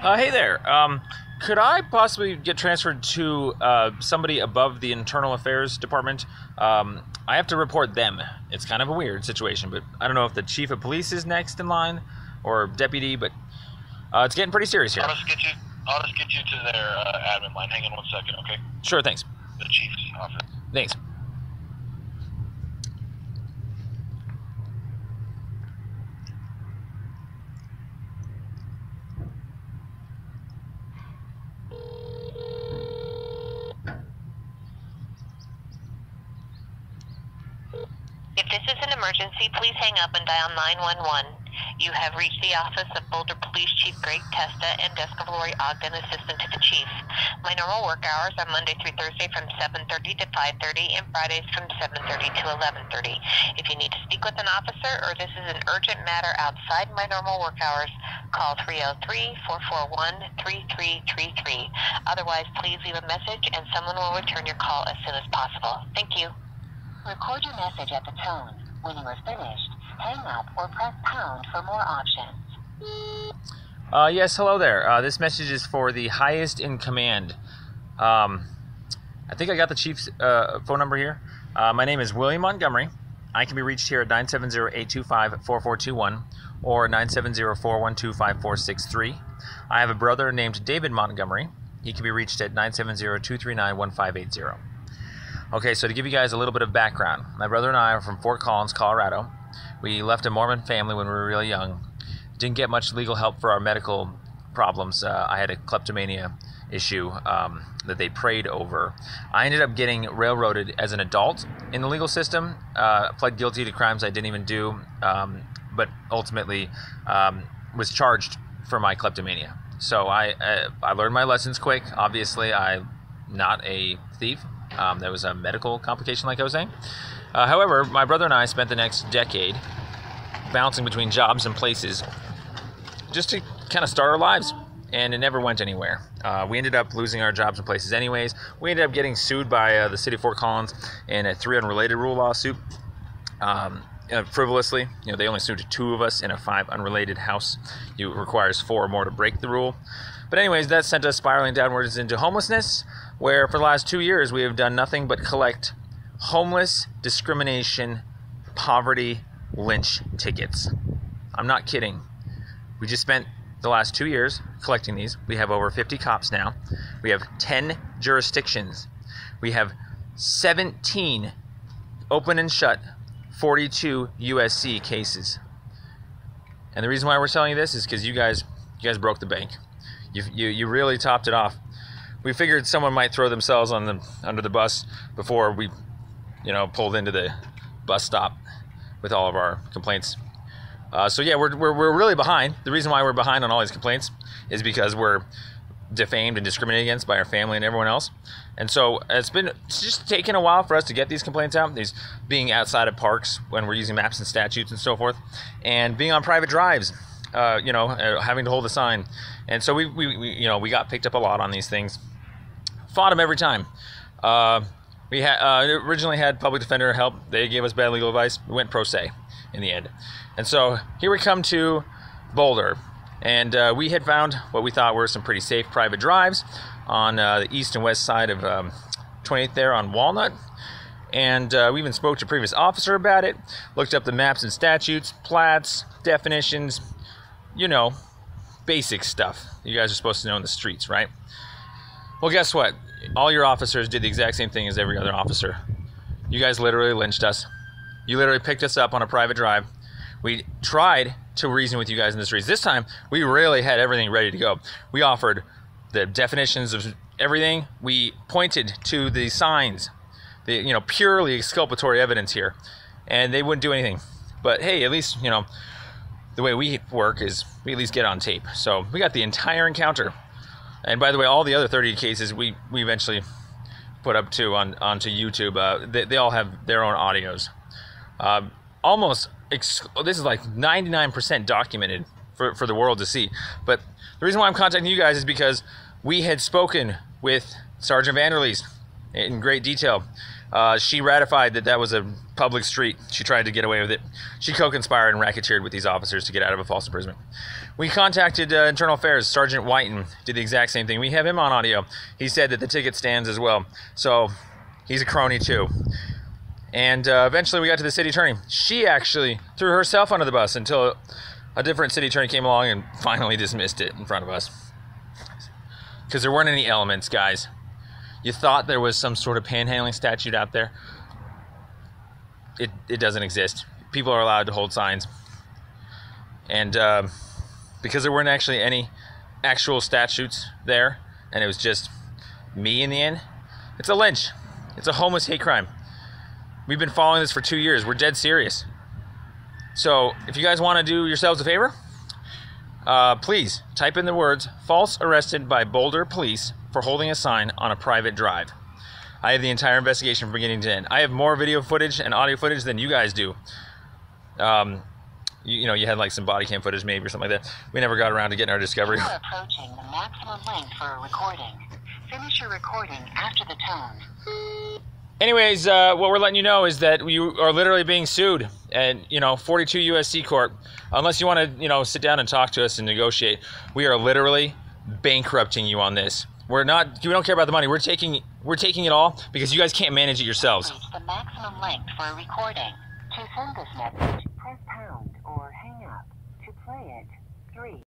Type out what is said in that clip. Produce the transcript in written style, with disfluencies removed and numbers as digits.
Hey there. Could I possibly get transferred to somebody above the Internal Affairs Department? I have to report them. It's kind of a weird situation, but I don't know if the Chief of Police is next in line or deputy, but it's getting pretty serious here. I'll just get you to their admin line. Hang on 1 second, okay? Sure, thanks. The Chief's office. Thanks. If this is an emergency, please hang up and dial 911. You have reached the office of Boulder Police Chief Greg Testa and desk of Lori Ogden, assistant to the chief. My normal work hours are Monday through Thursday from 7:30 to 5:30 and Fridays from 7:30 to 11:30. If you need to speak with an officer or this is an urgent matter outside my normal work hours, call 303-441-3333. Otherwise, please leave a message and someone will return your call as soon as possible. Thank you. Record your message at the tone. When you are finished, hang up or press pound for more options. Yes, hello there. This message is for the highest in command. I think I got the chief's phone number here. My name is William Montgomery. I can be reached here at 970-825-4421 or 970-412-5463. I have a brother named David Montgomery. He can be reached at 970-239-1580. Okay, so to give you guys a little bit of background, my brother and I are from Fort Collins, Colorado. We left a Mormon family when we were really young. Didn't get much legal help for our medical problems. I had a kleptomania issue that they prayed over. I ended up getting railroaded as an adult in the legal system. Pled guilty to crimes I didn't even do, but ultimately was charged for my kleptomania. So I learned my lessons quick. Obviously, I'm not a thief. There was a medical complication, like I was saying. However, my brother and I spent the next decade bouncing between jobs and places just to kind of start our lives, and it never went anywhere. We ended up losing our jobs and places anyways. We ended up getting sued by the city of Fort Collins in a 3 unrelated rule lawsuit, frivolously. You know, they only sued 2 of us in a 5 unrelated house. It requires 4 or more to break the rule. But anyways, that sent us spiraling downwards into homelessness, where for the last 2 years we have done nothing but collect homeless discrimination, poverty, lynch tickets. I'm not kidding. We just spent the last 2 years collecting these. We have over 50 cops now. We have 10 jurisdictions. We have 17 open and shut, 42 USC cases. And the reason why we're telling you this is because you guys broke the bank. You really topped it off. We figured someone might throw themselves under the bus before we, pulled into the bus stop with all of our complaints. So yeah, we're really behind. The reason why we're behind on all these complaints is because we're defamed and discriminated against by our family and everyone else. And so it's just taken a while for us to get these complaints out. These being outside of parks when we're using maps and statutes and so forth, and being on private drives. Having to hold a sign. And so we got picked up a lot on these things. Fought them every time. We originally had public defender help. They gave us bad legal advice. We went pro se in the end. And so here we come to Boulder. And we had found what we thought were some pretty safe private drives on the east and west side of 28th there on Walnut. And we even spoke to a previous officer about it. Looked up the maps and statutes, plats, definitions, basic stuff you guys are supposed to know in the streets, right? Well, guess what? All your officers did the exact same thing as every other officer. You guys literally lynched us. You literally picked us up on a private drive. We tried to reason with you guys in the streets. This time, we really had everything ready to go. We offered the definitions of everything. We pointed to the signs, the purely exculpatory evidence here, and they wouldn't do anything. But hey, at least, the way we work is we at least get on tape. So we got the entire encounter. And by the way, all the other 30 cases we eventually put up onto YouTube. They all have their own audios. This is like 99% documented for the world to see. But the reason why I'm contacting you guys is because we had spoken with Sergeant Vanderleest in great detail. She ratified that that was a public street. She tried to get away with it. She co-conspired and racketeered with these officers to get out of a false imprisonment. We contacted Internal Affairs. Sergeant Whiten did the exact same thing. We have him on audio. He said that the ticket stands as well. So he's a crony too. And eventually we got to the city attorney. She actually threw herself under the bus until a different city attorney came along and finally dismissed it in front of us. Because there weren't any elements, guys. You thought there was some sort of panhandling statute out there. It doesn't exist. People are allowed to hold signs. And because there weren't actually any actual statutes there, and it was just me in the end, it's a lynch. It's a homeless hate crime. We've been following this for 2 years. We're dead serious. So if you guys want to do yourselves a favor, please type in the words "false arrested by Boulder police for holding a sign on a private drive." I have the entire investigation from beginning to end. I have more video footage and audio footage than you guys do. You had like some body cam footage maybe or something like that. We never got around to getting our discovery. You are approaching the maximum length for a recording. Finish your recording after the tone. Anyways, what we're letting you know is that you are literally being sued at 42 USC court. Unless you want to sit down and talk to us and negotiate, we are literally bankrupting you on this. We don't care about the money. We're taking it all because you guys can't manage it yourselves. Reach the maximum length for a recording. To send this message, press pound or hang up. To play it, 3.